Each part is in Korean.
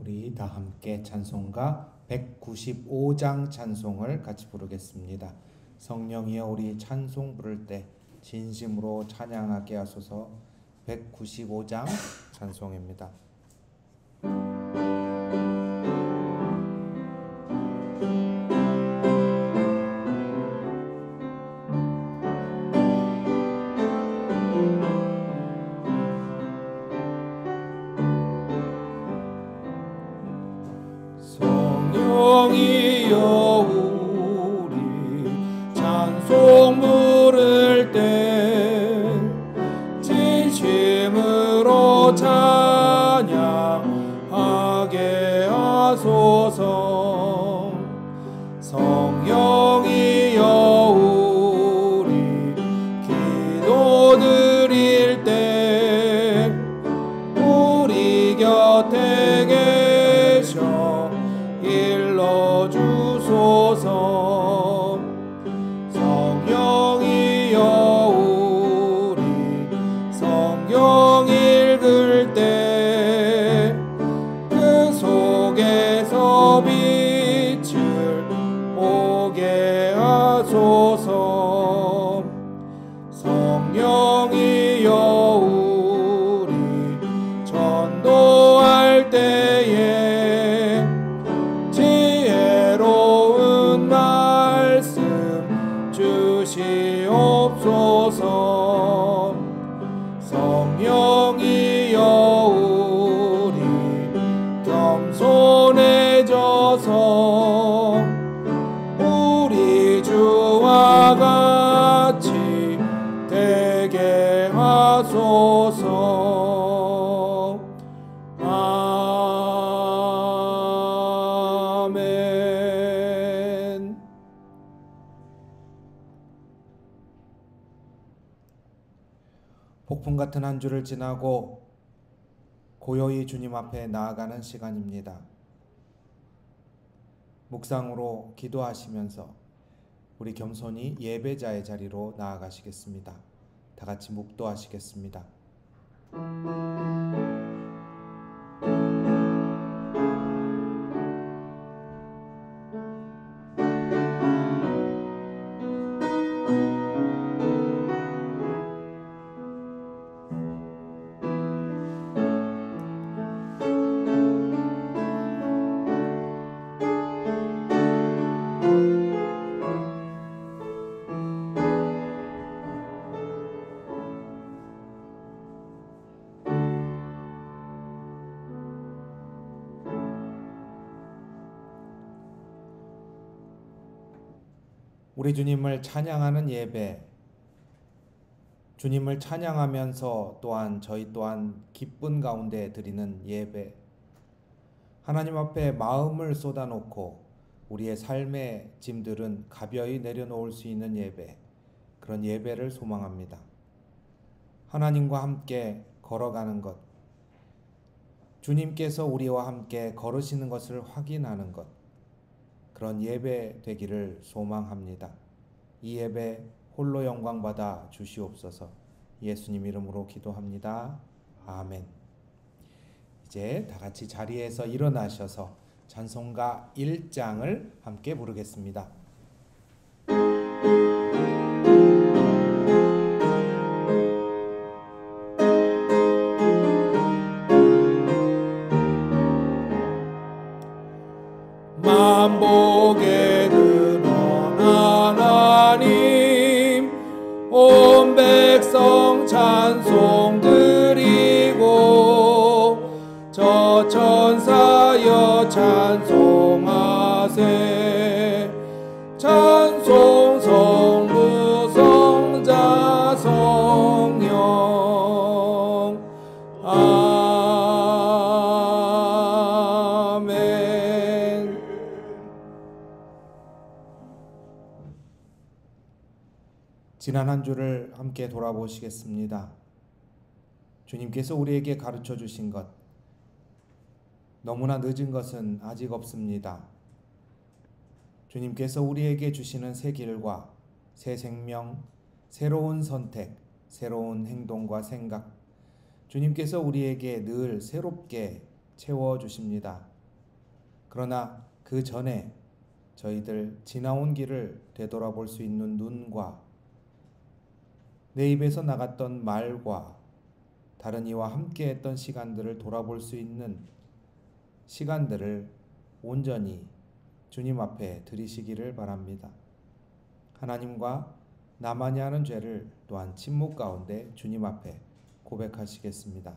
우리 다 함께 찬송가 195장 찬송을 같이 부르겠습니다. 성령이여 우리 찬송 부를 때 진심으로 찬양하게 하소서. 195장 찬송입니다. 성령이여 우리 찬송 부를 때 진심으로 찬양하게 하소서. 성령이여 우리 기도 드릴 때 우리 곁에 계셔 일러주소서. 성령이여 우리 성경 읽을 때 그 속에서 빛을 보게 하소서. 성령이여 우리 전도할 때에 지혜로운 말씀 주시옵소서. 성령이여 우리 겸손해져서 우리 주와 같이 되게 하소서. 아멘. 폭풍 같은 한 주를 지나고 고요히 주님 앞에 나아가는 시간입니다. 묵상으로 기도하시면서 우리 겸손히 예배자의 자리로 나아가시겠습니다. 다 같이 묵도하시겠습니다. 우리 주님을 찬양하는 예배, 주님을 찬양하면서 또한 저희 또한 기쁜 가운데 드리는 예배, 하나님 앞에 마음을 쏟아놓고 우리의 삶의 짐들은 가벼이 내려놓을 수 있는 예배, 그런 예배를 소망합니다. 하나님과 함께 걸어가는 것, 주님께서 우리와 함께 걸으시는 것을 확인하는 것, 그런 예배 되기를 소망합니다. 이 예배 홀로 영광 받아 주시옵소서. 예수님 이름으로 기도합니다. 아멘. 이제 다 같이 자리에서 일어나셔서 찬송가 1장을 함께 부르겠습니다. 만복의 근원 하나님 온 백성 찬송 드리고 저 천사여 찬송하세. 찬송 성부 성자 성령 아멘. 지난 한 주를 함께 돌아보시겠습니다. 주님께서 우리에게 가르쳐 주신 것, 너무나 늦은 것은 아직 없습니다. 주님께서 우리에게 주시는 새 길과 새 생명, 새로운 선택, 새로운 행동과 생각, 주님께서 우리에게 늘 새롭게 채워주십니다. 그러나 그 전에 저희들 지나온 길을 되돌아볼 수 있는 눈과 내 입에서 나갔던 말과 다른 이와 함께 했던 시간들을 돌아볼 수 있는 시간들을 온전히 주님 앞에 드리시기를 바랍니다. 하나님과 나만이 하는 죄를 또한 침묵 가운데 주님 앞에 고백하시겠습니다.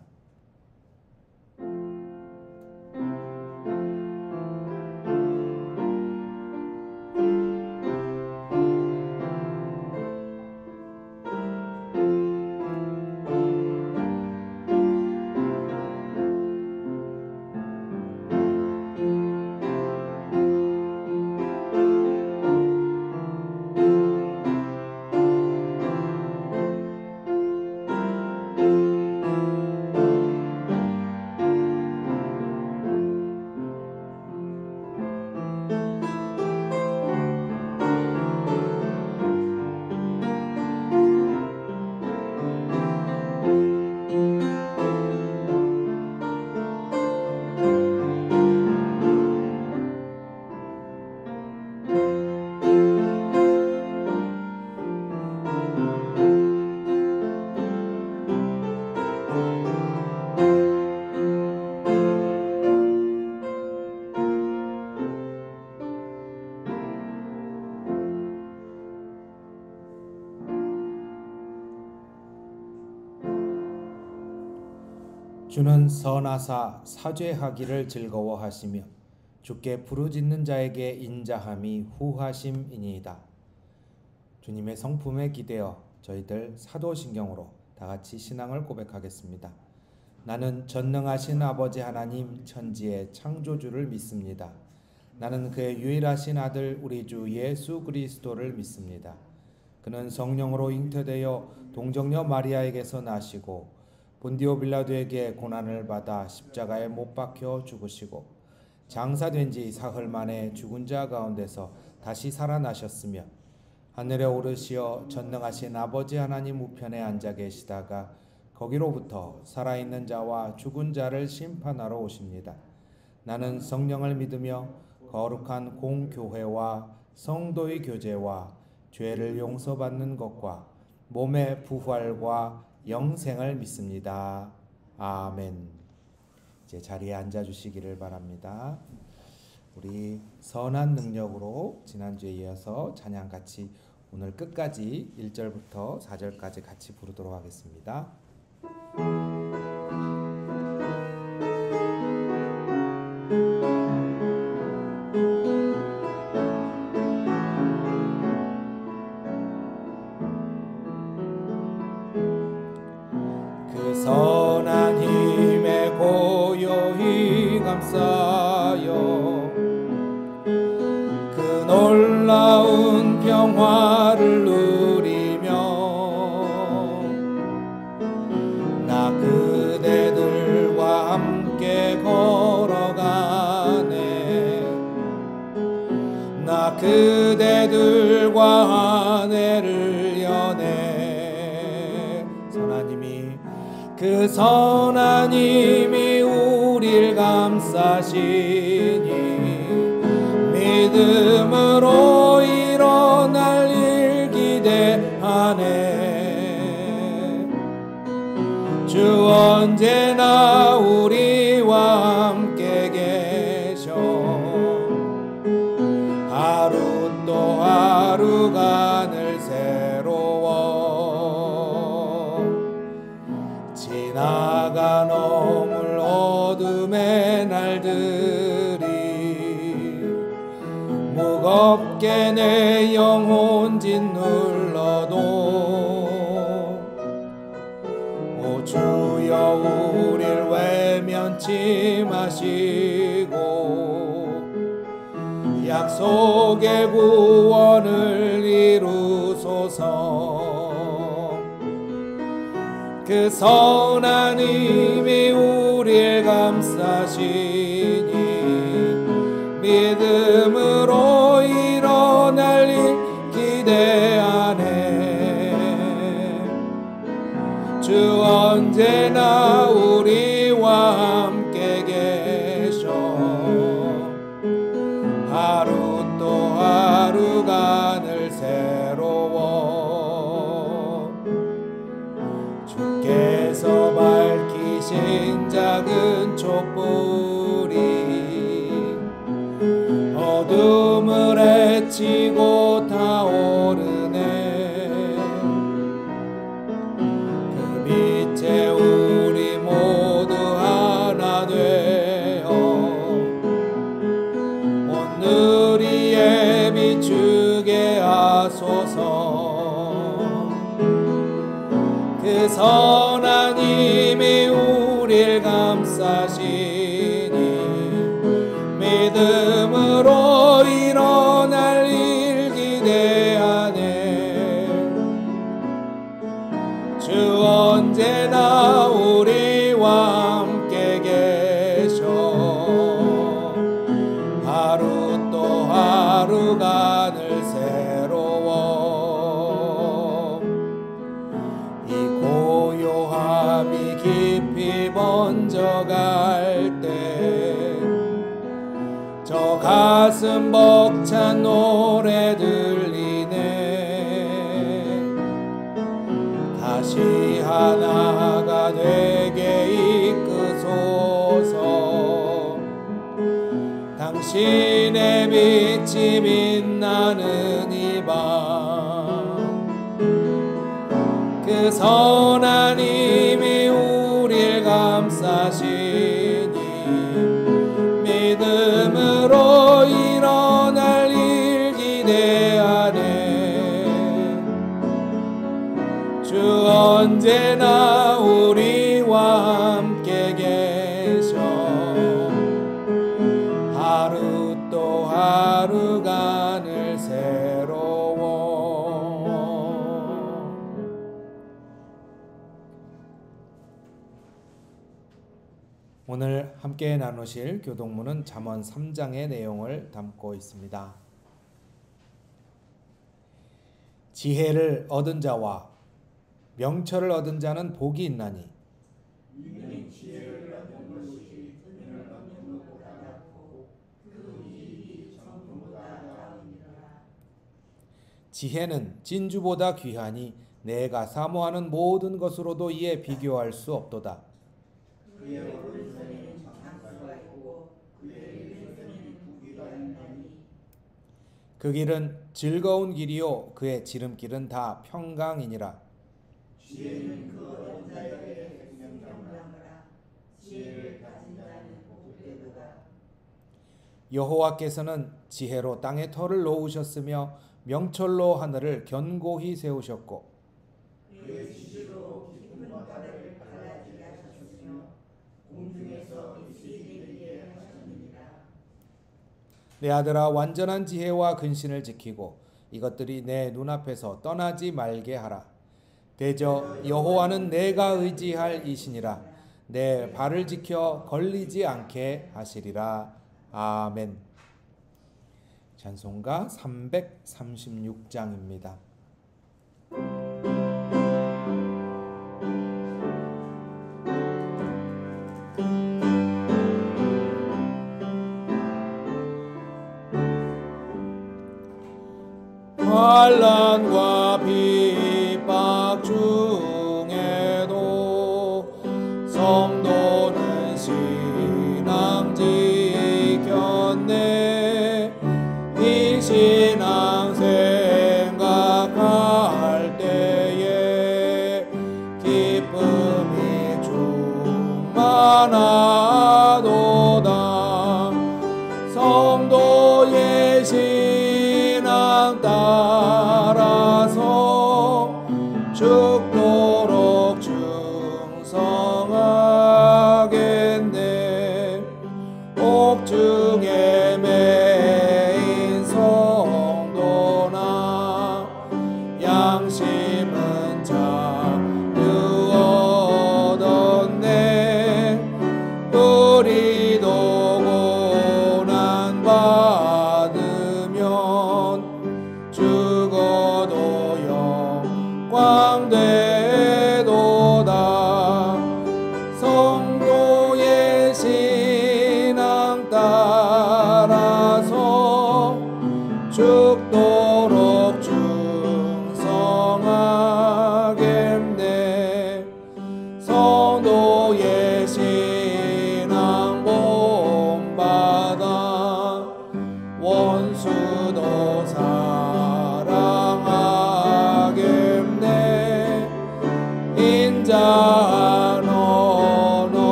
주는 선하사 사죄하기를 즐거워하시며 주께 부르짖는 자에게 인자함이 후하심이니이다. 주님의 성품에 기대어 저희들 사도신경으로 다같이 신앙을 고백하겠습니다. 나는 전능하신 아버지 하나님 천지의 창조주를 믿습니다. 나는 그의 유일하신 아들 우리 주 예수 그리스도를 믿습니다. 그는 성령으로 잉태되어 동정녀 마리아에게서 나시고 본디오 빌라도에게 고난을 받아 십자가에 못 박혀 죽으시고 장사된 지 사흘 만에 죽은 자 가운데서 다시 살아나셨으며 하늘에 오르시어 전능하신 아버지 하나님 우편에 앉아 계시다가 거기로부터 살아있는 자와 죽은 자를 심판하러 오십니다. 나는 성령을 믿으며 거룩한 공교회와 성도의 교제와 죄를 용서받는 것과 몸의 부활과 영생을 믿습니다. 아멘. 이제 자리에 앉아주시기를 바랍니다. 우리 선한 능력으로 지난주에 이어서 찬양 같이 오늘 끝까지 1절부터 4절까지 같이 부르도록 하겠습니다. 선한 힘에 고요히 감싸여 그 놀라운 평화를 누리며 나 그대들과 함께 걸어가네. 나 그대들과 하늘을 여네. 그 선한 힘이 우릴 감싸시니 믿음으로 일어날 일 기대하네. 주 언제나 우리와 함께 계셔 하루 또 하루가 늘 새로워. 지나가 넘을 어둠의 날들이 무겁게 내 영혼 짓눌러도 오 주여 우릴 외면치 마시고 약속의 구원을 이루소서. 그 선한 힘이 우릴 감싸시니 믿음으로 일어날 일 기대하네. 주 언제나 우리와 함께 계셔 피신 작은 촛불이 어둠을 헤치고 타오르네. 그 빛에 우리 모두 하나 되어 오늘이에 비추게 하소서. 그 선한 힘이 우릴 감싸시니 믿음으로 일어날 일 기대하네. 주 언제나 우리와 함께 계셔 하루 또 하루가 늘 새로워. 이 고요함이 깊이 번져갈 때 저 가슴 벅찬 노래 들리네. 다시 하나가 되게 이끄소서. 당신의 빛이 빛나는 이 밤 그 선한 힘이 우릴 감싸시니 믿음으로 일어날 일 기대하네. 주 언제나 우리와 함께 계셔 하루 또 하루가 늘 새로워. 오늘 함께 나누실 교독문은 잠언 3장의 내용을 담고 있습니다. 지혜를 얻은 자와 명철을 얻은 자는 복이 있나니 지혜는 진주보다 귀하니 내가 사모하는 모든 것으로도 이에 비교할 수 없도다. 그 길은 즐거운 길이요 그의 지름길은 다 평강이니라. 지혜는 그 얻은 자에게 생명나무라. 지혜를 가진 자는 복되도다. 여호와께서는 지혜로 땅에 터를 놓으셨으며 명철로 하늘을 견고히 세우셨고 그의 지시로 깊은 바다를 갈라지게 하셨으며 공중에서 빛이 내리게 하셨느니라. 내 아들아 완전한 지혜와 근신을 지키고 이것들이 내 눈앞에서 떠나지 말게 하라. 대저 여호와는 내가 의지할 이시니라. 내 발을 지켜 걸리지 않게 하시리라. 아멘. 찬송가 336장입니다. 환난과 핍박 중에도 성도는 신앙 지켰네. 이 신앙 생각할 때에 기쁨이 충만하도다. 성도의 신앙 따라서 죽도록 충성하겠네. 옥중에 매인 성도나 양심은 자유 얻었네. 우리도 고난 받으면 죽어도 영광 되도다. 성도의 신앙 따라서 죽도록 충성하겠네. 성도의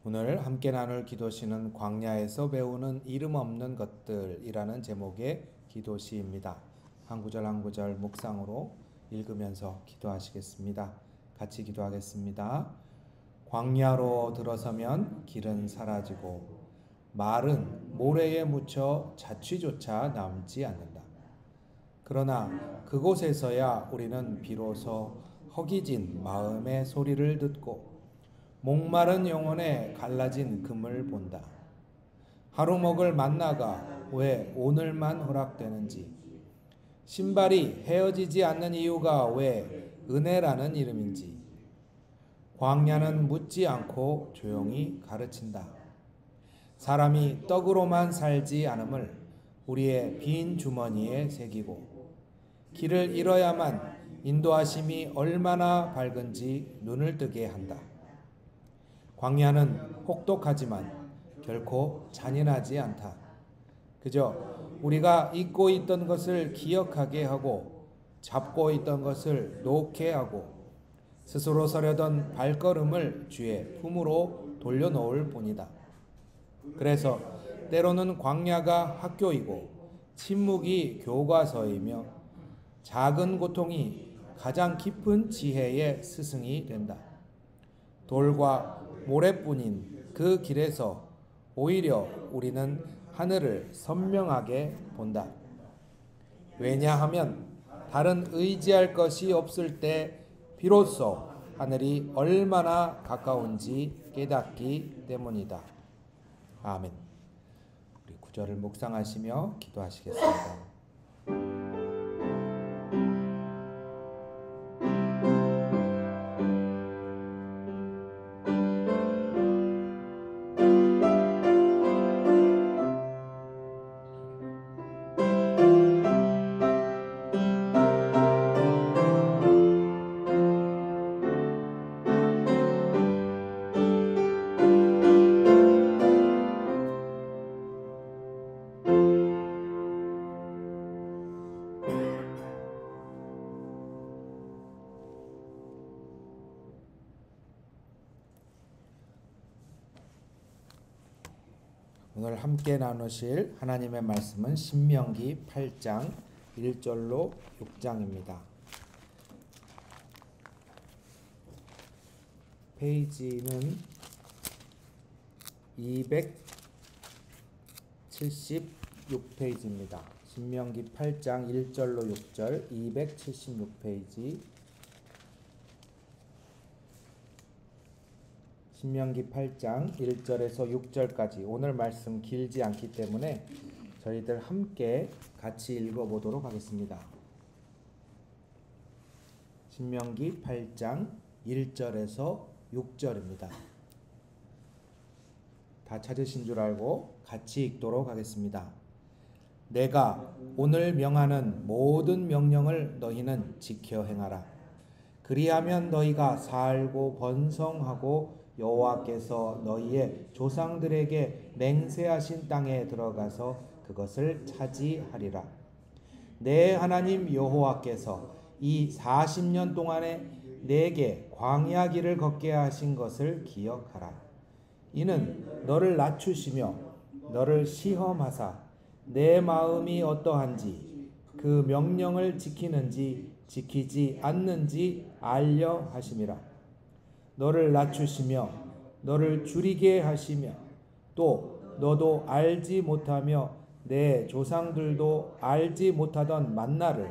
오늘 함께 나눌 기도시는 광야에서 배우는 이름 없는 것들이라는 제목의 기도시입니다. 한 구절 한 구절 묵상으로 읽으면서 기도하시겠습니다. 같이 기도하겠습니다. 광야로 들어서면 길은 사라지고 말은 모래에 묻혀 자취조차 남지 않는다. 그러나 그곳에서야 우리는 비로소 허기진 마음의 소리를 듣고 목마른 영혼에 갈라진 금을 본다. 하루 먹을 만나가 왜 오늘만 허락되는지, 신발이 헤어지지 않는 이유가 왜 은혜라는 이름인지, 광야는 묻지 않고 조용히 가르친다. 사람이 떡으로만 살지 않음을 우리의 빈 주머니에 새기고 길을 잃어야만 인도하심이 얼마나 밝은지 눈을 뜨게 한다. 광야는 혹독하지만 결코 잔인하지 않다. 그저 우리가 잊고 있던 것을 기억하게 하고 잡고 있던 것을 놓게 하고 스스로 서려던 발걸음을 주의 품으로 돌려놓을 뿐이다. 그래서 때로는 광야가 학교이고 침묵이 교과서이며 작은 고통이 가장 깊은 지혜의 스승이 된다. 돌과 모래뿐인 그 길에서 오히려 우리는 하늘을 선명하게 본다. 왜냐하면 다른 의지할 것이 없을 때 비로소 하늘이 얼마나 가까운지 깨닫기 때문이다. 아멘. 우리 구절을 묵상하시며 기도하시겠습니다. 오늘 함께 나누실 하나님의 말씀은 신명기 8장 1절로 6장입니다. 페이지는 276페이지입니다. 신명기 8장 1절로 6절 276페이지. 신명기 8장 1절에서 6절까지 오늘 말씀 길지 않기 때문에 저희들 함께 같이 읽어보도록 하겠습니다. 신명기 8장 1절에서 6절입니다. 다 찾으신 줄 알고 같이 읽도록 하겠습니다. 내가 오늘 명하는 모든 명령을 너희는 지켜 행하라. 그리하면 너희가 살고 번성하고 여호와께서 너희의 조상들에게 맹세하신 땅에 들어가서 그것을 차지하리라. 내 하나님 여호와께서 이 40년 동안에 내게 광야 길을 걷게 하신 것을 기억하라. 이는 너를 낮추시며 너를 시험하사 내 마음이 어떠한지 그 명령을 지키는지 지키지 않는지 알려 하심이라. 너를 낮추시며 너를 줄이게 하시며 또 너도 알지 못하며 내 조상들도 알지 못하던 만나를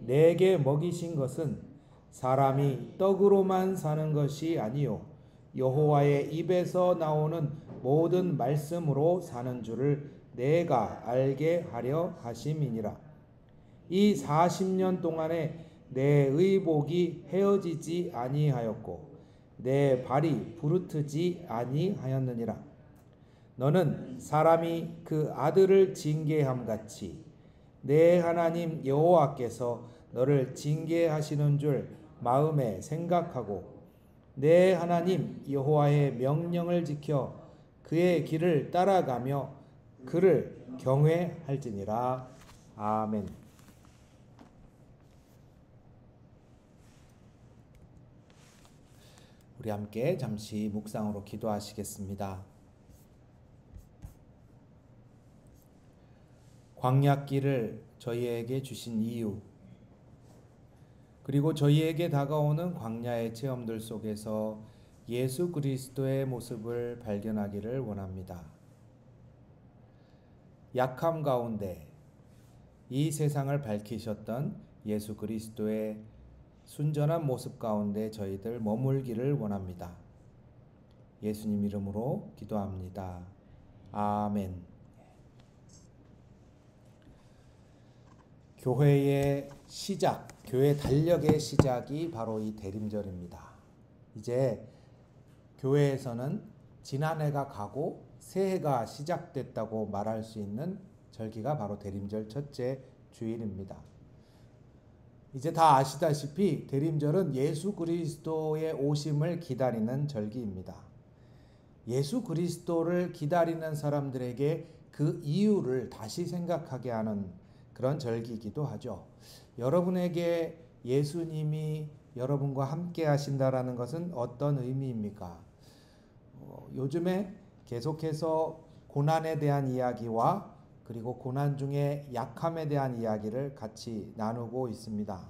내게 먹이신 것은 사람이 떡으로만 사는 것이 아니요 여호와의 입에서 나오는 모든 말씀으로 사는 줄을 내가 알게 하려 하심이니라. 이 40년 동안에 내 의복이 헤어지지 아니하였고 내 발이 부르트지 아니하였느니라. 너는 사람이 그 아들을 징계함 같이 내 하나님 여호와께서 너를 징계하시는 줄 마음에 생각하고 내 하나님 여호와의 명령을 지켜 그의 길을 따라가며 그를 경외할지니라. 아멘. 우리 함께 잠시 묵상으로 기도하시겠습니다. 광야길을 저희에게 주신 이유, 그리고 저희에게 다가오는 광야의 체험들 속에서 예수 그리스도의 모습을 발견하기를 원합니다. 약함 가운데 이 세상을 밝히셨던 예수 그리스도의 순전한 모습 가운데 저희들 머물기를 원합니다. 예수님 이름으로 기도합니다. 아멘. 교회의 시작, 교회 달력의 시작이 바로 이 대림절입니다. 이제 교회에서는 지난해가 가고 새해가 시작됐다고 말할 수 있는 절기가 바로 대림절 첫째 주일입니다. 이제 다 아시다시피 대림절은 예수 그리스도의 오심을 기다리는 절기입니다. 예수 그리스도를 기다리는 사람들에게 그 이유를 다시 생각하게 하는 그런 절기이기도 하죠. 여러분에게 예수님이 여러분과 함께 하신다라는 것은 어떤 의미입니까? 요즘에 계속해서 고난에 대한 이야기와 그리고 고난 중에 약함에 대한 이야기를 같이 나누고 있습니다.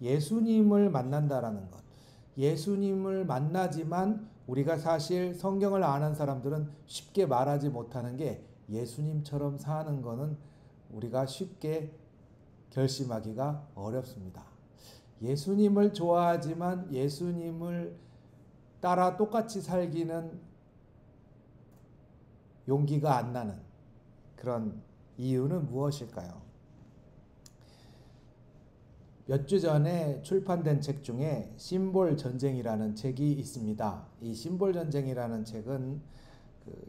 예수님을 만난다라는 것, 예수님을 만나지만 우리가 사실 성경을 아는 사람들은 쉽게 말하지 못하는 게 예수님처럼 사는 것은 우리가 쉽게 결심하기가 어렵습니다. 예수님을 좋아하지만 예수님을 따라 똑같이 살기는 용기가 안 나는 그런 이유는 무엇일까요? 몇 주 전에 출판된 책 중에 심볼 전쟁이라는 책이 있습니다. 이 심볼 전쟁이라는 책은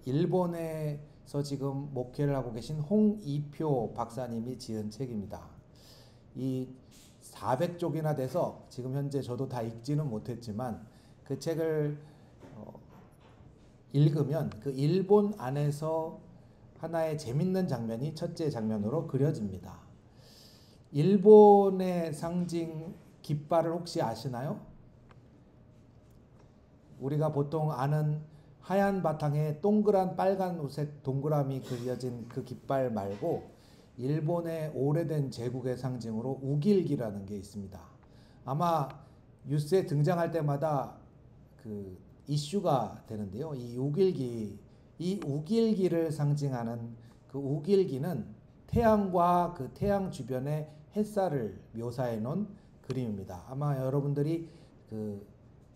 일본에서 지금 목회를 하고 계신 홍이표 박사님이 지은 책입니다. 이 400쪽이나 돼서 지금 현재 저도 다 읽지는 못했지만 그 책을 읽으면 그 일본 안에서 하나의 재밌는 장면이 첫째 장면으로 그려집니다. 일본의 상징 깃발을 혹시 아시나요? 우리가 보통 아는 하얀 바탕에 동그란 빨간색 동그라미 그려진 그 깃발 말고 일본의 오래된 제국의 상징으로 우길기라는 게 있습니다. 아마 뉴스에 등장할 때마다 그 이슈가 되는데요. 이 우길기를 상징하는 그 우길기는 태양과 그 태양 주변의 햇살을 묘사해 놓은 그림입니다. 아마 여러분들이 그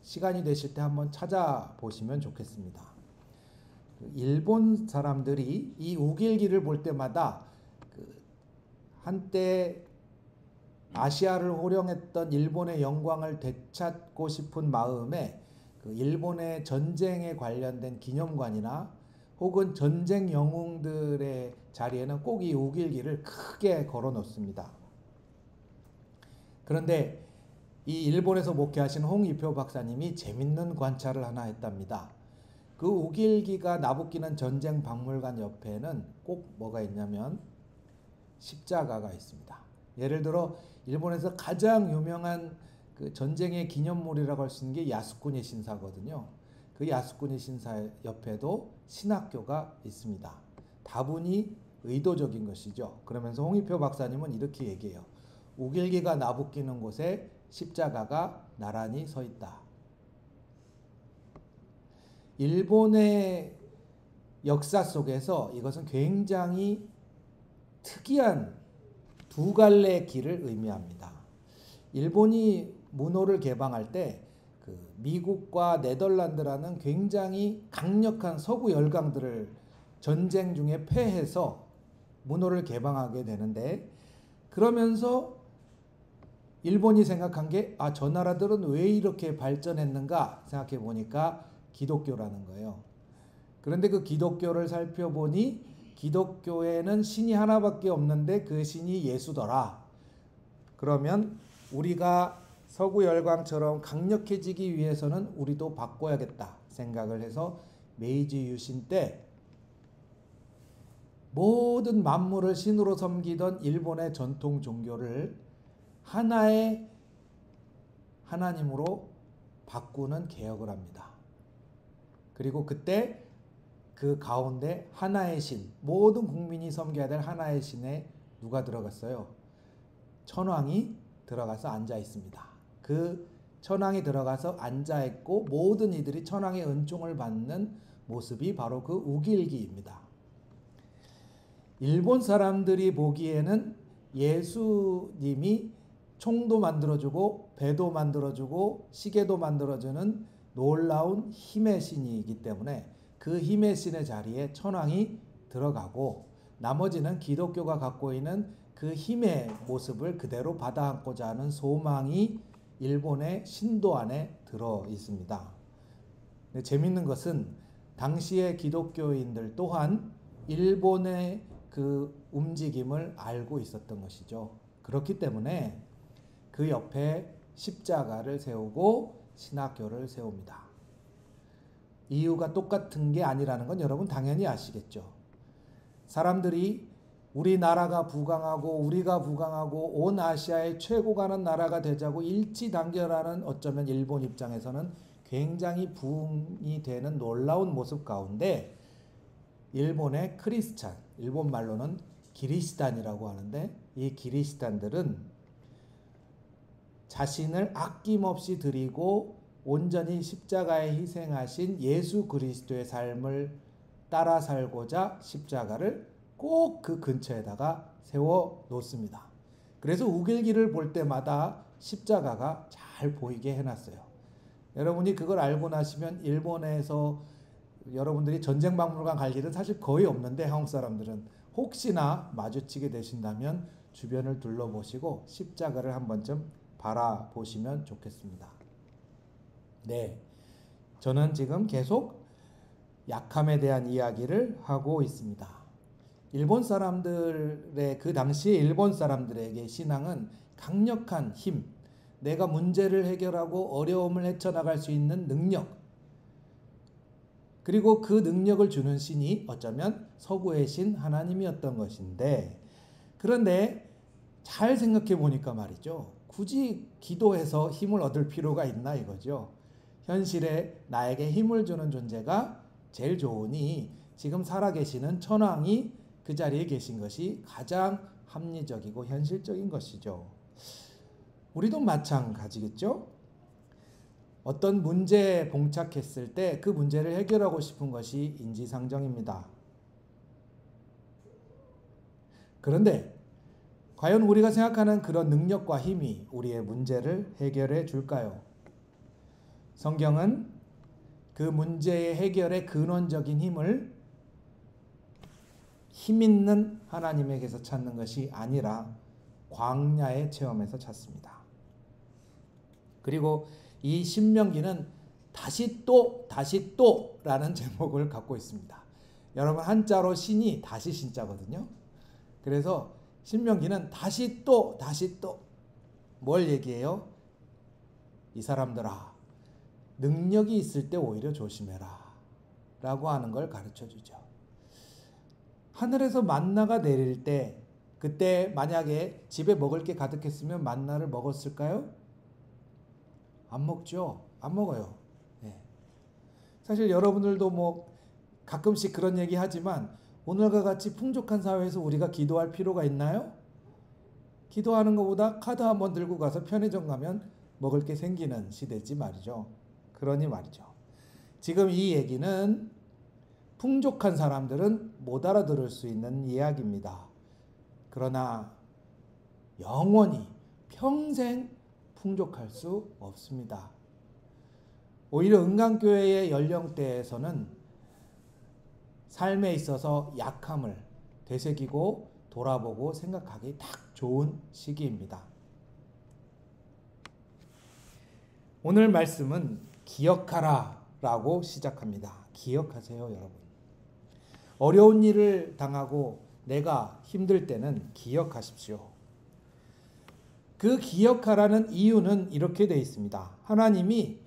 시간이 되실 때 한번 찾아보시면 좋겠습니다. 일본 사람들이 이 우길기를 볼 때마다 한때 아시아를 호령했던 일본의 영광을 되찾고 싶은 마음에 일본의 전쟁에 관련된 기념관이나 혹은 전쟁 영웅들의 자리에는 꼭 이 우길기를 크게 걸어 놓습니다. 그런데 이 일본에서 목회하신 홍이표 박사님이 재밌는 관찰을 하나 했답니다. 그 우길기가 나부끼는 전쟁 박물관 옆에는 꼭 뭐가 있냐면 십자가가 있습니다. 예를 들어 일본에서 가장 유명한 그 전쟁의 기념물이라고 할 수 있는 게 야스쿠니 신사거든요. 그 야스쿠니 신사 옆에도 신학교가 있습니다. 다분히 의도적인 것이죠. 그러면서 홍이표 박사님은 이렇게 얘기해요. 우길기가 나부끼는 곳에 십자가가 나란히 서 있다. 일본의 역사 속에서 이것은 굉장히 특이한 두 갈래의 길을 의미합니다. 일본이 문호를 개방할 때 그 미국과 네덜란드라는 굉장히 강력한 서구 열강들을 전쟁 중에 패해서 문호를 개방하게 되는데, 그러면서 일본이 생각한 게 저 나라들은 왜 이렇게 발전했는가 생각해 보니까 기독교라는 거예요. 그런데 그 기독교를 살펴보니 기독교에는 신이 하나밖에 없는데 그 신이 예수더라. 그러면 우리가 서구 열강처럼 강력해지기 위해서는 우리도 바꿔야겠다 생각을 해서 메이지 유신 때 모든 만물을 신으로 섬기던 일본의 전통 종교를 하나의 하나님으로 바꾸는 개혁을 합니다. 그리고 그때 그 가운데 하나의 신, 모든 국민이 섬겨야 될 하나의 신에 누가 들어갔어요? 천왕이 들어가서 앉아 있습니다. 그 천왕이 들어가서 앉아 있고 모든 이들이 천왕의 은총을 받는 모습이 바로 그 우길기입니다. 일본 사람들이 보기에는 예수님이 총도 만들어주고 배도 만들어주고 시계도 만들어주는 놀라운 힘의 신이기 때문에 그 힘의 신의 자리에 천왕이 들어가고 나머지는 기독교가 갖고 있는 그 힘의 모습을 그대로 받아안고자 하는 소망이 일본의 신도 안에 들어 있습니다. 근데 재밌는 것은 당시의 기독교인들 또한 일본의 그 움직임을 알고 있었던 것이죠. 그렇기 때문에 그 옆에 십자가를 세우고 신학교를 세웁니다. 이유가 똑같은 게 아니라는 건 여러분 당연히 아시겠죠. 사람들이 우리나라가 부강하고 우리가 부강하고 온 아시아의 최고 가는 나라가 되자고 일치단결하는 어쩌면 일본 입장에서는 굉장히 부흥이 되는 놀라운 모습 가운데 일본의 크리스찬, 일본 말로는 기리시단이라고 하는데 이 기리시단들은 자신을 아낌없이 드리고 온전히 십자가에 희생하신 예수 그리스도의 삶을 따라 살고자 십자가를 꼭 그 근처에다가 세워 놓습니다. 그래서 우길기를 볼 때마다 십자가가 잘 보이게 해놨어요. 여러분이 그걸 알고 나시면 일본에서 여러분들이 전쟁박물관 갈 일은 사실 거의 없는데 한국 사람들은 혹시나 마주치게 되신다면 주변을 둘러보시고 십자가를 한 번쯤 바라보시면 좋겠습니다. 네, 저는 지금 계속 약함에 대한 이야기를 하고 있습니다. 일본 사람들의 그 당시에 일본 사람들에게 신앙은 강력한 힘, 내가 문제를 해결하고 어려움을 헤쳐나갈 수 있는 능력, 그리고 그 능력을 주는 신이 어쩌면 서구의 신 하나님이었던 것인데, 그런데 잘 생각해 보니까 말이죠. 굳이 기도해서 힘을 얻을 필요가 있나 이거죠. 현실에 나에게 힘을 주는 존재가 제일 좋으니 지금 살아계시는 천왕이 그 자리에 계신 것이 가장 합리적이고 현실적인 것이죠. 우리도 마찬가지겠죠. 어떤 문제에 봉착했을 때 그 문제를 해결하고 싶은 것이 인지상정입니다. 그런데 과연 우리가 생각하는 그런 능력과 힘이 우리의 문제를 해결해 줄까요? 성경은 그 문제의 해결의 근원적인 힘을 힘 있는 하나님에게서 찾는 것이 아니라 광야의 체험에서 찾습니다. 그리고 이 신명기는 다시 또 라는 제목을 갖고 있습니다. 여러분 한자로 신이 다시 신자거든요. 그래서 신명기는 다시 또 뭘 얘기해요? 이 사람들아, 능력이 있을 때 오히려 조심해라 라고 하는 걸 가르쳐 주죠. 하늘에서 만나가 내릴 때 그때 만약에 집에 먹을 게 가득했으면 만나를 먹었을까요? 안 먹죠. 안 먹어요. 네. 사실 여러분들도 뭐 가끔씩 그런 얘기 하지만 오늘과 같이 풍족한 사회에서 우리가 기도할 필요가 있나요? 기도하는 것보다 카드 한번 들고 가서 편의점 가면 먹을 게 생기는 시대지 말이죠. 그러니 말이죠. 지금 이 얘기는 풍족한 사람들은 못 알아들을 수 있는 이야기입니다. 그러나 영원히 평생 풍족할 수 없습니다. 오히려 은강교회의 연령대에서는 삶에 있어서 약함을 되새기고 돌아보고 생각하기 딱 좋은 시기입니다. 오늘 말씀은 기억하라 라고 시작합니다. 기억하세요, 여러분. 어려운 일을 당하고 내가 힘들 때는 기억하십시오. 그 기억하라는 이유는 이렇게 되어 있습니다. 하나님이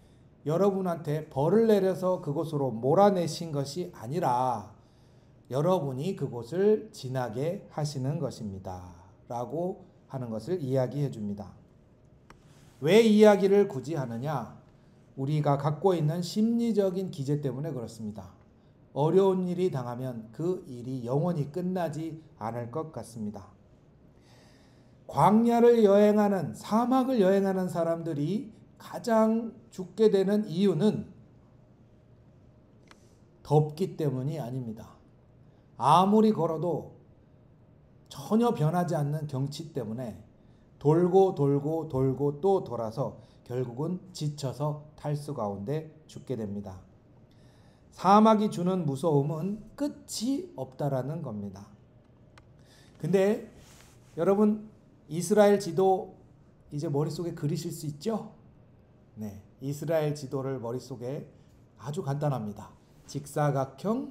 여러분한테 벌을 내려서 그곳으로 몰아내신 것이 아니라 여러분이 그곳을 지나게 하시는 것입니다. 라고 하는 것을 이야기해 줍니다. 왜 이야기를 굳이 하느냐? 우리가 갖고 있는 심리적인 기제 때문에 그렇습니다. 어려운 일이 당하면 그 일이 영원히 끝나지 않을 것 같습니다. 광야를 여행하는, 사막을 여행하는 사람들이 가장 죽게 되는 이유는 덥기 때문이 아닙니다. 아무리 걸어도 전혀 변하지 않는 경치 때문에 돌고 돌고 돌고 또 돌아서 결국은 지쳐서 탈수 가운데 죽게 됩니다. 사막이 주는 무서움은 끝이 없다라는 겁니다. 근데 여러분, 이스라엘 지도 이제 머릿속에 그리실 수 있죠? 네, 이스라엘 지도를 머릿속에 아주 간단합니다. 직사각형을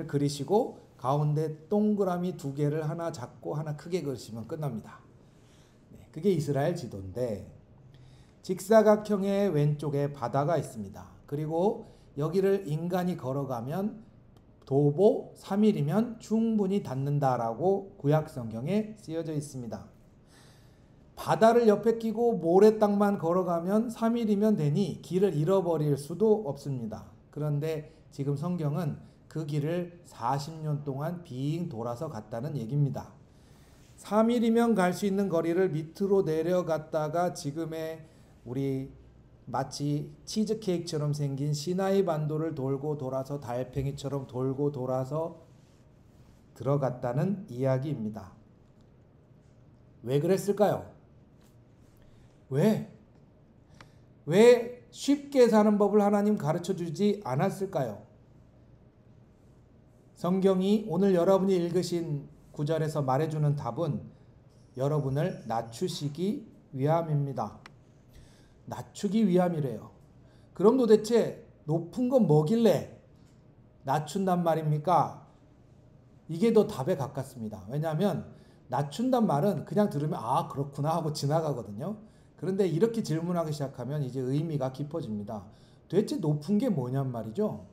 그리시고 가운데 동그라미 2개를 하나 작고 하나 크게 그리시면 끝납니다. 네, 그게 이스라엘 지도인데, 직사각형의 왼쪽에 바다가 있습니다. 그리고 여기를 인간이 걸어가면 도보 3일이면 충분히 닿는다라고 구약 성경에 쓰여져 있습니다. 바다를 옆에 끼고 모래 땅만 걸어가면 3일이면 되니 길을 잃어버릴 수도 없습니다. 그런데 지금 성경은 그 길을 40년 동안 빙 돌아서 갔다는 얘기입니다. 3일이면 갈 수 있는 거리를 밑으로 내려갔다가 지금의 우리 마치 치즈케이크처럼 생긴 시나이 반도를 돌고 돌아서 달팽이처럼 돌고 돌아서 들어갔다는 이야기입니다. 왜 그랬을까요? 왜 쉽게 사는 법을 하나님 가르쳐 주지 않았을까요? 성경이 오늘 여러분이 읽으신 구절에서 말해주는 답은 여러분을 낮추시기 위함입니다. 낮추기 위함이래요. 그럼 도대체 높은 건 뭐길래 낮춘단 말입니까? 이게 더 답에 가깝습니다. 왜냐하면 낮춘단 말은 그냥 들으면 아 그렇구나 하고 지나가거든요. 그런데 이렇게 질문하기 시작하면 이제 의미가 깊어집니다. 도대체 높은 게 뭐냔 말이죠.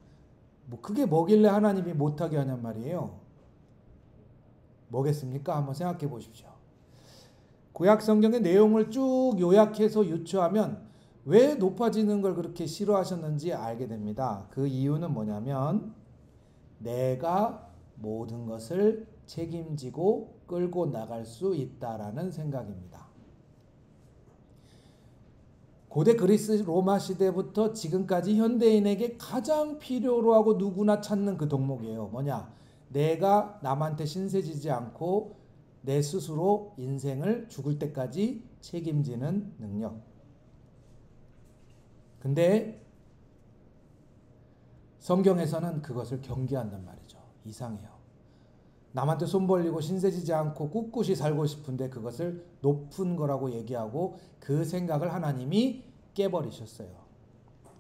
그게 뭐길래 하나님이 못하게 하냔 말이에요. 뭐겠습니까? 한번 생각해 보십시오. 구약 성경의 내용을 쭉 요약해서 유추하면 왜 높아지는 걸 그렇게 싫어하셨는지 알게 됩니다. 그 이유는 뭐냐면 내가 모든 것을 책임지고 끌고 나갈 수 있다라는 생각입니다. 고대 그리스 로마 시대부터 지금까지 현대인에게 가장 필요로 하고 누구나 찾는 그 덕목이에요. 뭐냐? 내가 남한테 신세지지 않고 내 스스로 인생을 죽을 때까지 책임지는 능력. 근데 성경에서는 그것을 경계한단 말이죠. 이상해요. 남한테 손 벌리고 신세지지 않고 꿋꿋이 살고 싶은데 그것을 높은 거라고 얘기하고 그 생각을 하나님이 깨버리셨어요.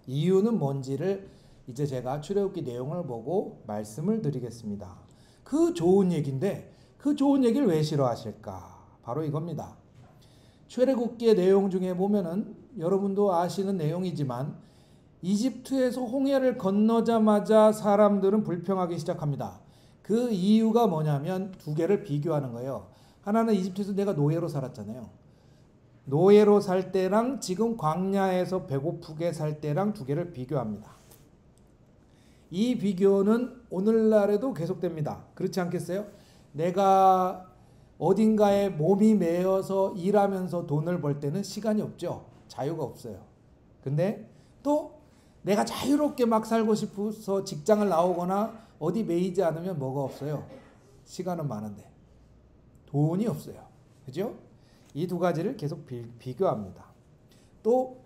이유는 뭔지를 이제 제가 출애굽기 내용을 보고 말씀을 드리겠습니다. 그 좋은 얘기인데 그 좋은 얘기를 왜 싫어하실까? 바로 이겁니다. 출애굽기의 내용 중에 보면은 여러분도 아시는 내용이지만 이집트에서 홍해를 건너자마자 사람들은 불평하기 시작합니다. 그 이유가 뭐냐면 2개를 비교하는 거예요. 하나는 이집트에서 내가 노예로 살았잖아요. 노예로 살 때랑 지금 광야에서 배고프게 살 때랑 2개를 비교합니다. 이 비교는 오늘날에도 계속됩니다. 그렇지 않겠어요? 내가 어딘가에 몸이 매여서 일하면서 돈을 벌 때는 시간이 없죠. 자유가 없어요. 근데 또 내가 자유롭게 막 살고 싶어서 직장을 나오거나 어디 매이지 않으면 뭐가 없어요? 시간은 많은데 돈이 없어요. 그죠? 이 2가지를 계속 비교합니다. 또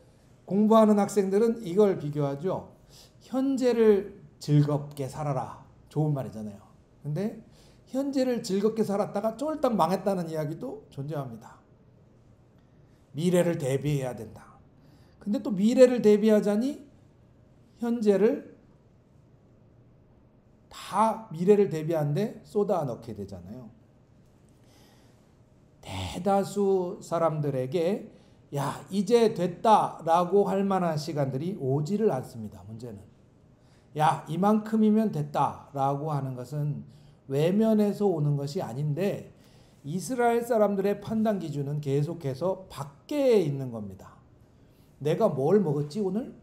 공부하는 학생들은 이걸 비교하죠. 현재를 즐겁게 살아라. 좋은 말이잖아요. 근데 현재를 즐겁게 살았다가 쫄딱 망했다는 이야기도 존재합니다. 미래를 대비해야 된다. 근데 또 미래를 대비하자니 현재를 다 미래를 대비하는데 쏟아 넣게 되잖아요. 대다수 사람들에게 야 이제 됐다라고 할 만한 시간들이 오지를 않습니다. 문제는 야 이만큼이면 됐다라고 하는 것은 외면에서 오는 것이 아닌데 이스라엘 사람들의 판단 기준은 계속해서 밖에 있는 겁니다. 내가 뭘 먹었지 오늘?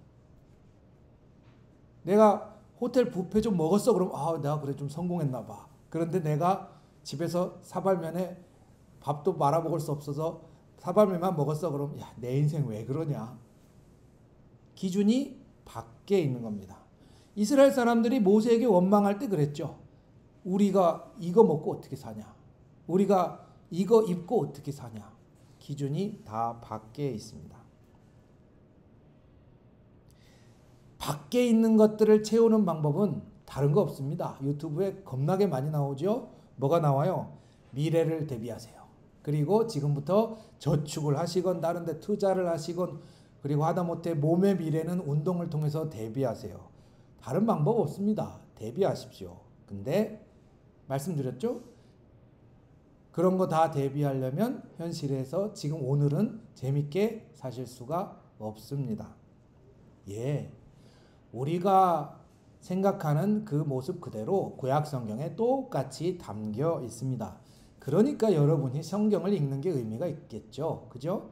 내가 호텔 뷔페 좀 먹었어. 그럼 내가 그래 좀 성공했나 봐. 그런데 내가 집에서 사발면에 밥도 말아 먹을 수 없어서 사발면만 먹었어. 그럼 야, 내 인생 왜 그러냐? 기준이 밖에 있는 겁니다. 이스라엘 사람들이 모세에게 원망할 때 그랬죠. 우리가 이거 먹고 어떻게 사냐? 우리가 이거 입고 어떻게 사냐? 기준이 다 밖에 있습니다. 밖에 있는 것들을 채우는 방법은 다른 거 없습니다. 유튜브에 겁나게 많이 나오죠. 뭐가 나와요? 미래를 대비하세요. 그리고 지금부터 저축을 하시건 다른 데 투자를 하시건, 그리고 하다못해 몸의 미래는 운동을 통해서 대비하세요. 다른 방법 없습니다. 대비하십시오. 근데 말씀드렸죠? 그런 거 다 대비하려면 현실에서 지금 오늘은 재밌게 사실 수가 없습니다. 우리가 생각하는 그 모습 그대로 구약 성경에 똑같이 담겨 있습니다. 그러니까 여러분이 성경을 읽는 게 의미가 있겠죠. 그죠?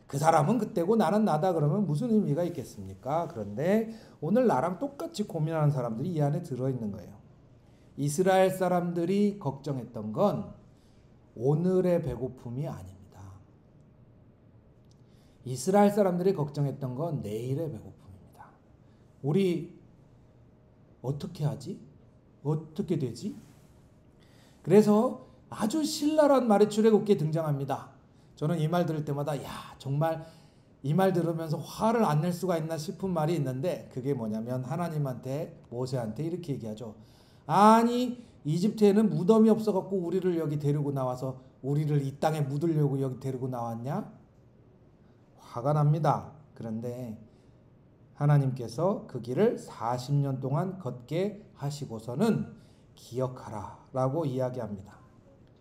그 사람은 그때고 나는 나다 그러면 무슨 의미가 있겠습니까? 그런데 오늘 나랑 똑같이 고민하는 사람들이 이 안에 들어있는 거예요. 이스라엘 사람들이 걱정했던 건 오늘의 배고픔이 아닙니다. 이스라엘 사람들이 걱정했던 건 내일의 배고픔입니다. 우리 어떻게 하지? 어떻게 되지? 그래서 아주 신랄한 말이 출애굽기에 등장합니다. 저는 이 말 들을 때마다 정말 이 말 들으면서 화를 안 낼 수가 있나 싶은 말이 있는데, 그게 뭐냐면 하나님한테 모세한테 이렇게 얘기하죠. 아니 이집트에는 무덤이 없어갖고 우리를 여기 데리고 나와서 우리를 이 땅에 묻으려고 여기 데리고 나왔냐? 화가 납니다. 그런데 하나님께서 그 길을 40년 동안 걷게 하시고서는 기억하라 라고 이야기합니다.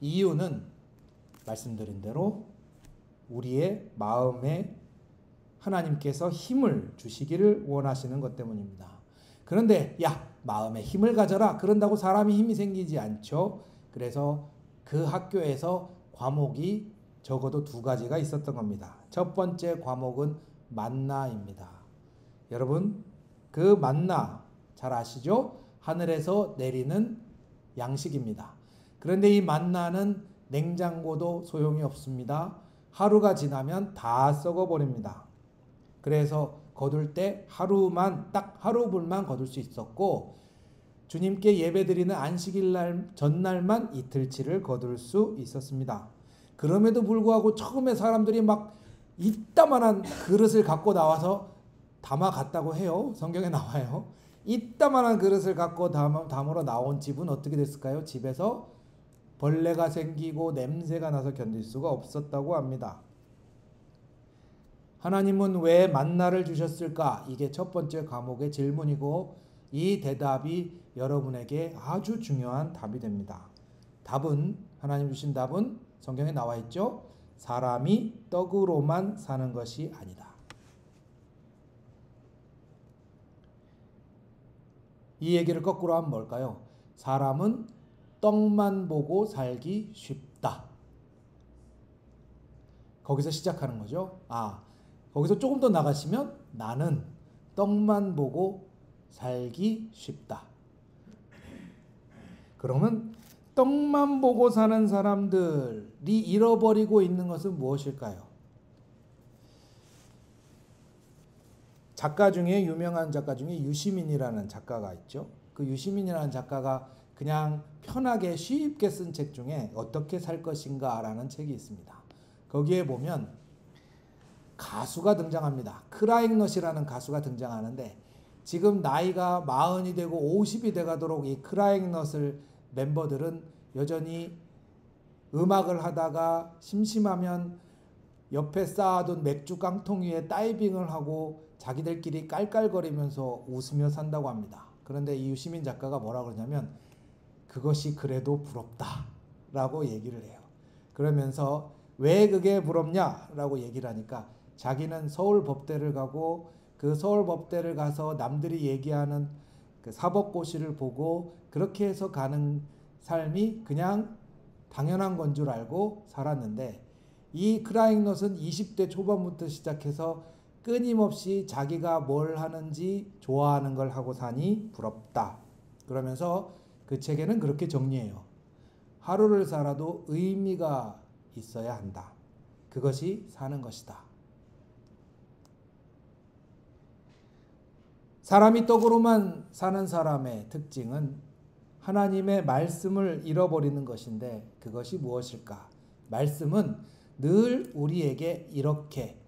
이유는 말씀드린 대로 우리의 마음에 하나님께서 힘을 주시기를 원하시는 것 때문입니다. 그런데 마음에 힘을 가져라 그런다고 사람이 힘이 생기지 않죠. 그래서 그 학교에서 과목이 적어도 2가지가 있었던 겁니다. 첫 번째 과목은 만나입니다. 여러분, 그 만나 잘 아시죠? 하늘에서 내리는 양식입니다. 그런데 이 만나는 냉장고도 소용이 없습니다. 하루가 지나면 다 썩어버립니다. 그래서 거둘 때 딱 하루분만 거둘 수 있었고, 주님께 예배드리는 안식일 날 전날만 이틀치를 거둘 수 있었습니다. 그럼에도 불구하고 처음에 사람들이 막 이따만한 그릇을 갖고 나와서 담아갔다고 해요. 성경에 나와요. 이따만한 그릇을 갖고 담으러 나온 집은 어떻게 됐을까요? 집에서 벌레가 생기고 냄새가 나서 견딜 수가 없었다고 합니다. 하나님은 왜 만나를 주셨을까? 이게 첫 번째 과목의 질문이고, 이 대답이 여러분에게 아주 중요한 답이 됩니다. 하나님 주신 답은 성경에 나와 있죠. 사람이 떡으로만 사는 것이 아니다. 이 얘기를 거꾸로 하면 뭘까요? 사람은 떡만 보고 살기 쉽다. 거기서 시작하는 거죠. 거기서 조금 더 나가시면 나는 떡만 보고 살기 쉽다. 그러면 떡만 보고 사는 사람들이 잃어버리고 있는 것은 무엇일까요? 유명한 작가 중에 유시민이라는 작가가 있죠. 그 유시민이라는 작가가 그냥 편하게 쉽게 쓴 책 중에 어떻게 살 것인가 라는 책이 있습니다. 거기에 보면 가수가 등장합니다. 크라잉넛이라는 가수가 등장하는데, 지금 나이가 40이 되고 50이 돼가도록 이 크라잉넛을 멤버들은 여전히 음악을 하다가 심심하면 옆에 쌓아둔 맥주 깡통 위에 다이빙을 하고 자기들끼리 깔깔거리면서 웃으며 산다고 합니다. 그런데 이 유시민 작가가 뭐라 그러냐면 그것이 그래도 부럽다 라고 얘기를 해요. 그러면서 왜 그게 부럽냐 라고 얘기를 하니까, 자기는 서울법대를 가고 그 서울법대를 가서 남들이 얘기하는 그 사법고시를 보고 그렇게 해서 가는 삶이 그냥 당연한 건 줄 알고 살았는데, 이 크라잉넛은 20대 초반부터 시작해서 끊임없이 자기가 뭘 하는지 좋아하는 걸 하고 사니 부럽다. 그러면서 그 책에는 그렇게 정리해요. 하루를 살아도 의미가 있어야 한다. 그것이 사는 것이다. 사람이 떡으로만 사는 사람의 특징은 하나님의 말씀을 잃어버리는 것인데 그것이 무엇일까? 말씀은 늘 우리에게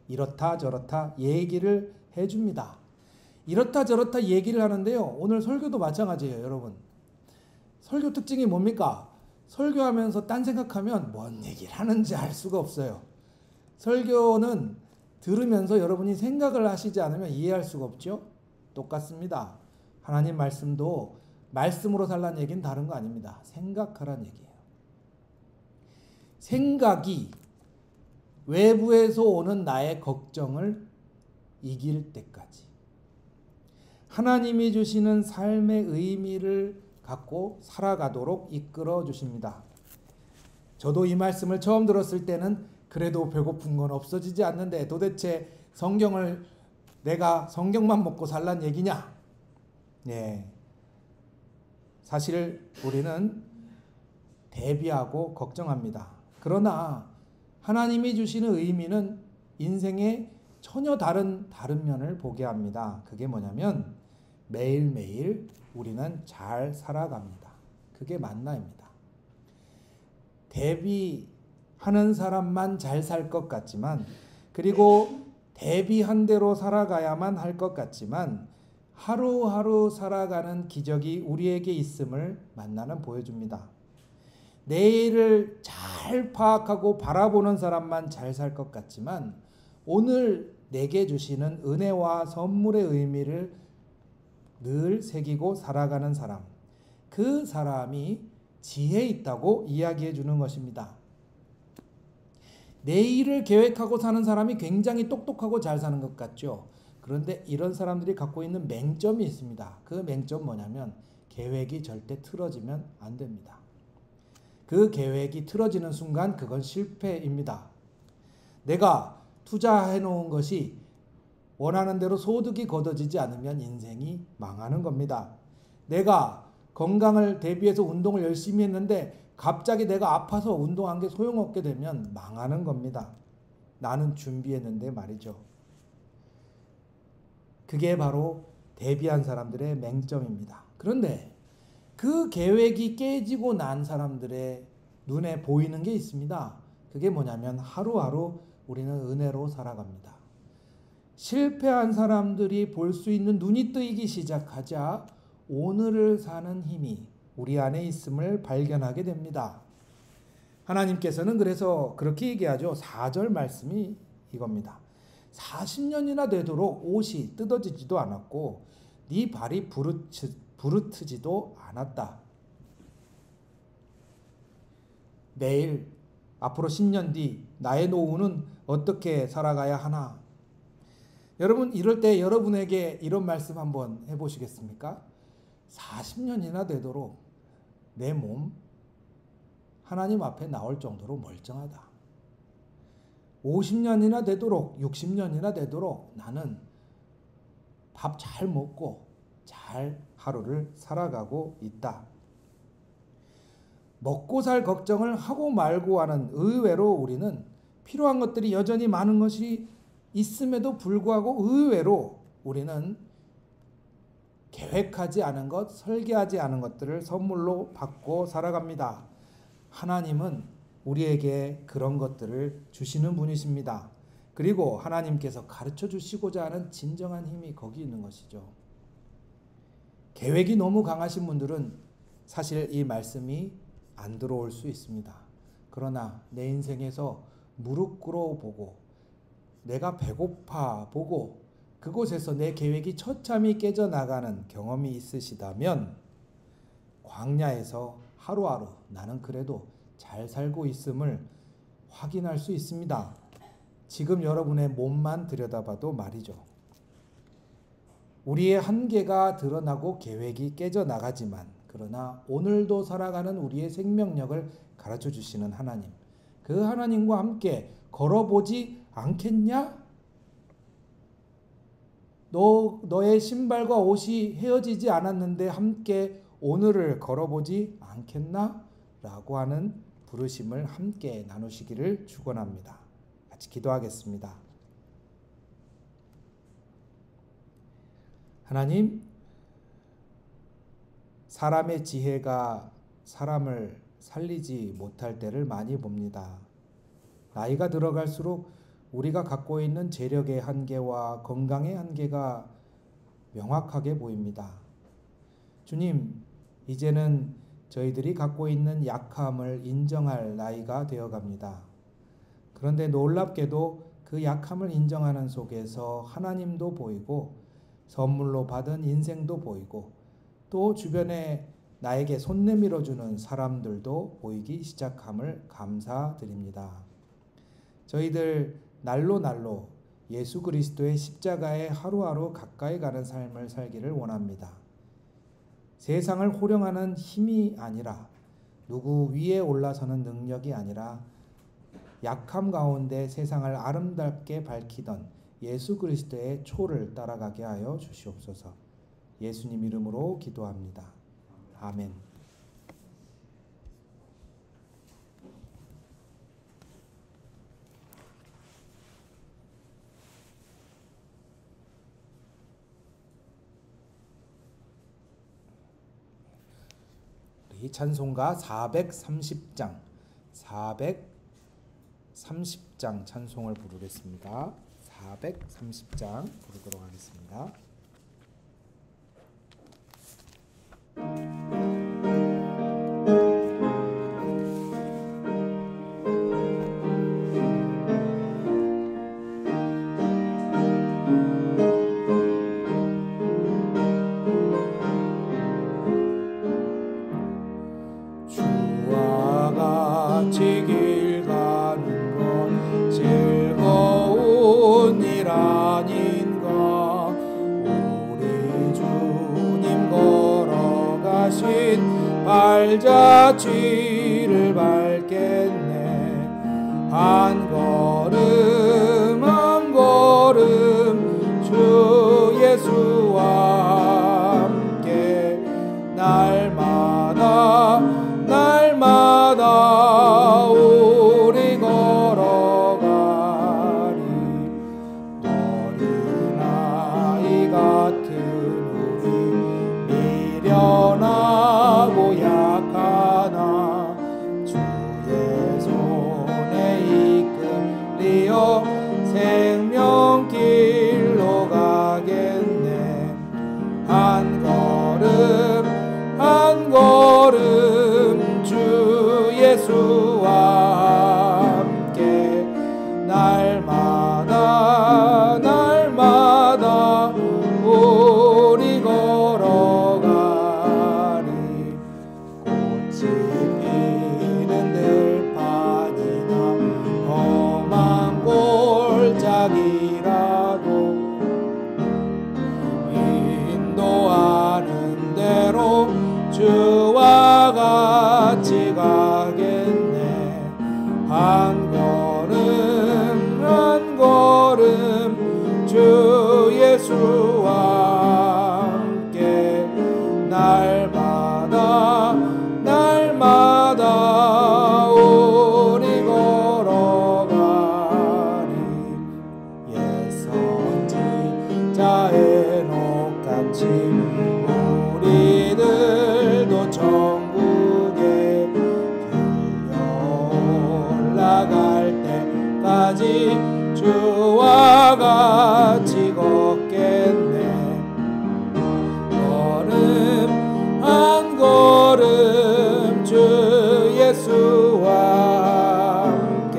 이렇다 저렇다 얘기를 해줍니다. 이렇다 저렇다 얘기를 하는데요. 오늘 설교도 마찬가지예요, 여러분. 설교 특징이 뭡니까? 설교하면서 딴 생각하면 뭔 얘기를 하는지 알 수가 없어요. 설교는 들으면서 여러분이 생각을 하시지 않으면 이해할 수가 없죠? 똑같습니다. 하나님 말씀도 말씀으로 살라는 얘기는 다른 거 아닙니다. 생각하라는 얘기예요. 생각이 외부에서 오는 나의 걱정을 이길 때까지 하나님이 주시는 삶의 의미를 갖고 살아가도록 이끌어 주십니다. 저도 이 말씀을 처음 들었을 때는 그래도 배고픈 건 없어지지 않는데 도대체 내가 성경만 먹고 살란 얘기냐? 네. 사실 우리는 대비하고 걱정합니다. 그러나 하나님이 주시는 의미는 인생의 전혀 다른 면을 보게 합니다. 그게 뭐냐면 매일매일 우리는 잘 살아갑니다. 그게 만나입니다. 대비하는 사람만 잘 살 것 같지만 그리고 대비한 대로 살아가야만 할 것 같지만 하루하루 살아가는 기적이 우리에게 있음을 만나는 보여줍니다. 내일을 잘 파악하고 바라보는 사람만 잘 살 것 같지만 오늘 내게 주시는 은혜와 선물의 의미를 늘 새기고 살아가는 사람, 그 사람이 지혜 있다고 이야기해 주는 것입니다. 내일을 계획하고 사는 사람이 굉장히 똑똑하고 잘 사는 것 같죠. 그런데 이런 사람들이 갖고 있는 맹점이 있습니다. 그 맹점 뭐냐면 계획이 절대 틀어지면 안 됩니다. 그 계획이 틀어지는 순간 그건 실패입니다. 내가 투자해 놓은 것이 원하는 대로 소득이 거둬지지 않으면 인생이 망하는 겁니다. 내가 건강을 대비해서 운동을 열심히 했는데 갑자기 내가 아파서 운동한 게 소용없게 되면 망하는 겁니다. 나는 준비했는데 말이죠. 그게 바로 대비한 사람들의 맹점입니다. 그런데 그 계획이 깨지고 난 사람들의 눈에 보이는 게 있습니다. 그게 뭐냐면 하루하루 우리는 은혜로 살아갑니다. 실패한 사람들이 볼 수 있는 눈이 뜨이기 시작하자 오늘을 사는 힘이 우리 안에 있음을 발견하게 됩니다. 하나님께서는 그래서 그렇게 얘기하죠. 4절 말씀이 이겁니다. 40년이나 되도록 옷이 뜯어지지도 않았고 네 발이 부르트지도 않았다. 내일 앞으로 10년 뒤 나의 노후는 어떻게 살아가야 하나? 여러분 이럴 때 여러분에게 이런 말씀 한번 해보시겠습니까? 40년이나 되도록 내 몸 하나님 앞에 나올 정도로 멀쩡하다. 50년이나 되도록 60년이나 되도록 나는 밥 잘 먹고 잘 하루를 살아가고 있다. 먹고 살 걱정을 하고 말고 하는 의외로 우리는 필요한 것들이 여전히 많은 것이 있음에도 불구하고 의외로 우리는 계획하지 않은 것, 설계하지 않은 것들을 선물로 받고 살아갑니다. 하나님은 우리에게 그런 것들을 주시는 분이십니다. 그리고 하나님께서 가르쳐 주시고자 하는 진정한 힘이 거기 있는 것이죠. 계획이 너무 강하신 분들은 사실 이 말씀이 안 들어올 수 있습니다. 그러나 내 인생에서 무릎 꿇어 보고 내가 배고파 보고 그곳에서 내 계획이 처참히 깨져나가는 경험이 있으시다면 광야에서 하루하루 나는 그래도 잘 살고 있음을 확인할 수 있습니다. 지금 여러분의 몸만 들여다봐도 말이죠. 우리의 한계가 드러나고 계획이 깨져나가지만 그러나 오늘도 살아가는 우리의 생명력을 가르쳐 주시는 하나님, 그 하나님과 함께 걸어보지 않겠냐? 너의 신발과 옷이 헤어지지 않았는데 함께 오늘을 걸어보지 않겠나? 라고 하는 부르심을 함께 나누시기를 축원합니다. 같이 기도하겠습니다. 하나님, 사람의 지혜가 사람을 살리지 못할 때를 많이 봅니다. 나이가 들어갈수록 우리가 갖고 있는 재력의 한계와 건강의 한계가 명확하게 보입니다. 주님, 이제는 저희들이 갖고 있는 약함을 인정할 나이가 되어갑니다. 그런데 놀랍게도 그 약함을 인정하는 속에서 하나님도 보이고 선물로 받은 인생도 보이고 또 주변에 나에게 손 내밀어주는 사람들도 보이기 시작함을 감사드립니다. 저희들 날로 예수 그리스도의 십자가에 하루하루 가까이 가는 삶을 살기를 원합니다. 세상을 호령하는 힘이 아니라 누구 위에 올라서는 능력이 아니라 약함 가운데 세상을 아름답게 밝히던 예수 그리스도의 초를 따라가게 하여 주시옵소서. 예수님 이름으로 기도합니다. 아멘. 우리 찬송가 430장 찬송을 부르겠습니다. 430장 부르도록 하겠습니다. 주와 같이 길 가는 건 즐거운 일 아닌가. 우리 주님 걸어가신 발자취를 밟겠네. 한 걸음 한 걸음 주 예수와 함께 날마다 우리 걸어가리. 어린아이 같은 우리 미련하고 약하나 주의 손에 이끌리어 생명길로 가겠네. 한 걸음 주 예수와 함께 날마다 우리 걸어가리. 꽃이 피는 들판이나 험한 골짜기라도 인도하는 대로 주와 같이 가겠네. 한 걸음 주 예수와 함께 날마다 우리 걸어가리. 옛 선지자의 녹같이 우리들도 천국에 올라갈 때까지 주와 같이 걷겠네. 걸음 한 걸음 주 예수와 함께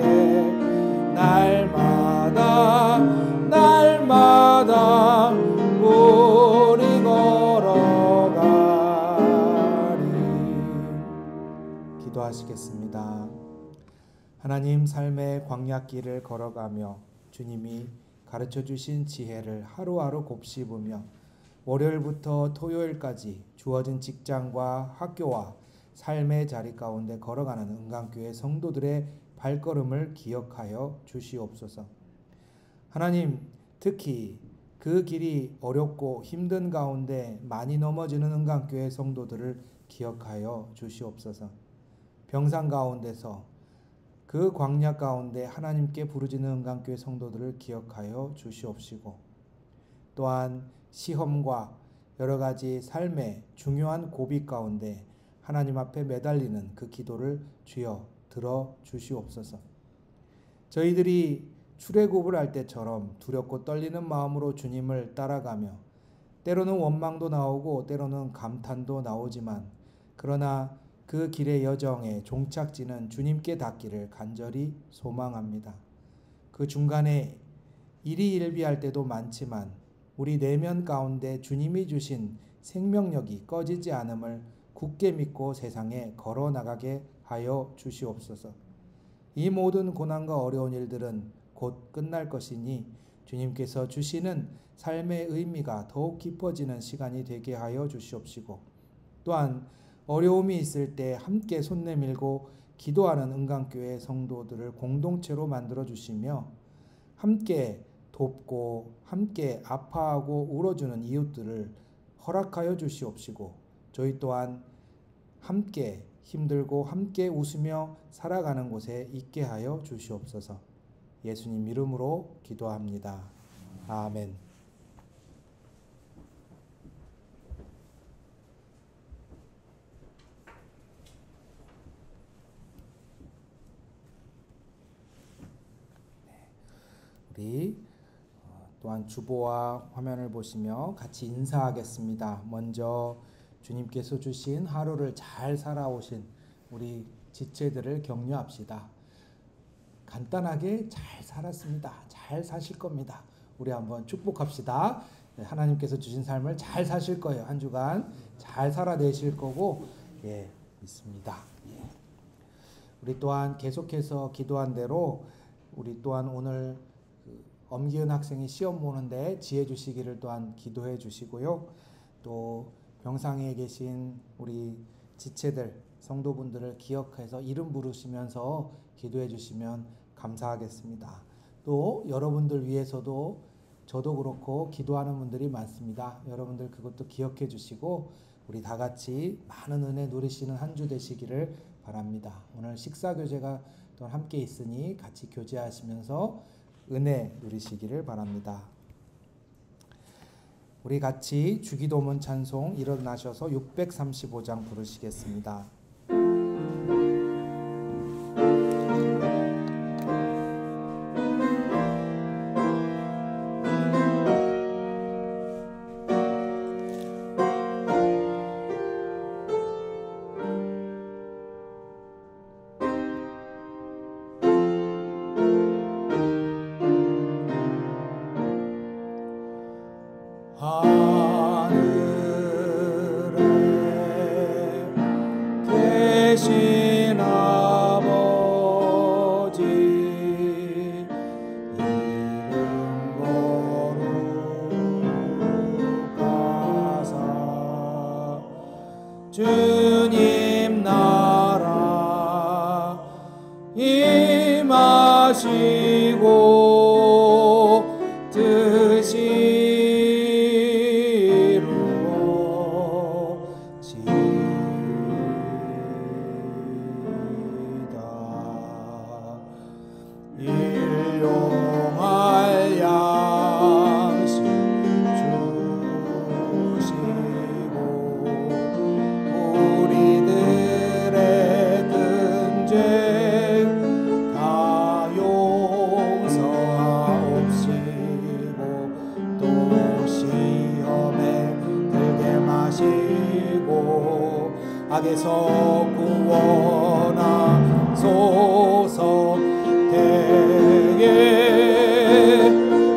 날마다 우리 걸어가리. 기도하시겠습니다. 하나님, 삶의 광야길을 걸어가며 주님이 가르쳐 주신 지혜를 하루하루 곱씹으며 월요일부터 토요일까지 주어진 직장과 학교와 삶의 자리 가운데 걸어가는 은강교회 성도들의 발걸음을 기억하여 주시옵소서. 하나님, 특히 그 길이 어렵고 힘든 가운데 많이 넘어지는 은강교회 성도들을 기억하여 주시옵소서. 병상 가운데서 그 광야 가운데 하나님께 부르짖는 은강교회 성도들을 기억하여 주시옵시고, 또한 시험과 여러 가지 삶의 중요한 고비 가운데 하나님 앞에 매달리는 그 기도를 주여 들어 주시옵소서. 저희들이 출애굽을 할 때처럼 두렵고 떨리는 마음으로 주님을 따라가며 때로는 원망도 나오고 때로는 감탄도 나오지만, 그러나 그 길의 여정의 종착지는 주님께 닿기를 간절히 소망합니다. 그 중간에 일희일비할 때도 많지만 우리 내면 가운데 주님이 주신 생명력이 꺼지지 않음을 굳게 믿고 세상에 걸어 나가게 하여 주시옵소서. 이 모든 고난과 어려운 일들은 곧 끝날 것이니 주님께서 주시는 삶의 의미가 더욱 깊어지는 시간이 되게 하여 주시옵시고, 또한 어려움이 있을 때 함께 손 내밀고 기도하는 은강교회 성도들을 공동체로 만들어 주시며 함께 돕고 함께 아파하고 울어주는 이웃들을 허락하여 주시옵시고, 저희 또한 함께 힘들고 함께 웃으며 살아가는 곳에 있게 하여 주시옵소서. 예수님 이름으로 기도합니다. 아멘. 우리 또한 주보와 화면을 보시며 같이 인사하겠습니다. 먼저 주님께서 주신 하루를 잘 살아오신 우리 지체들을 격려합시다. 간단하게 잘 살았습니다. 잘 사실 겁니다. 우리 한번 축복합시다. 하나님께서 주신 삶을 잘 사실 거예요. 한 주간 잘 살아내실 거고, 믿습니다. 우리 또한 계속해서 기도한 대로 우리 또한 오늘 엄기은 학생이 시험 보는데 지혜 주시기를 또한 기도해 주시고요. 또 병상에 계신 우리 지체들, 성도분들을 기억해서 이름 부르시면서 기도해 주시면 감사하겠습니다. 또 여러분들 위해서도 저도 그렇고 기도하는 분들이 많습니다. 여러분들 그것도 기억해 주시고 우리 다 같이 많은 은혜 누리시는 한 주 되시기를 바랍니다. 오늘 식사 교제가 또 함께 있으니 같이 교제하시면서 은혜 누리시기를 바랍니다. 우리 같이 주기도문 찬송 일어나셔서 635장 부르시겠습니다. 계신 아버지 이름 거룩하사 주님 나라 임하시고 뜻이 일용할 양식 주시고 우리들의 든 죄 다 용서하옵시고 또 시험에 들게 마시고 악에서 구원하소서.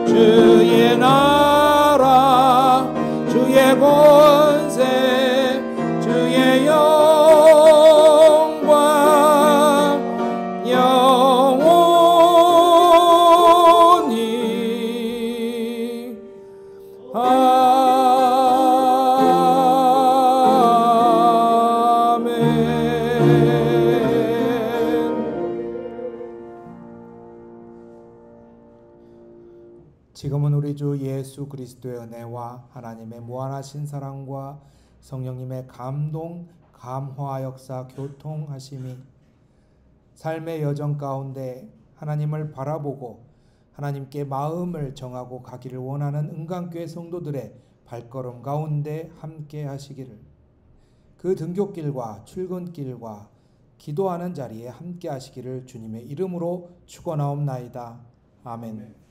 주의 나라 주의 권세 주의 영광 영원히 아멘. 지금은 우리 주 예수 그리스도의 은혜와 하나님의 무한하신 사랑과 성령님의 감동, 감화 역사, 교통하심이 삶의 여정 가운데 하나님을 바라보고 하나님께 마음을 정하고 가기를 원하는 은강교회 성도들의 발걸음 가운데 함께 하시기를, 그 등굣길과 출근길과 기도하는 자리에 함께 하시기를 주님의 이름으로 축원하옵나이다. 아멘.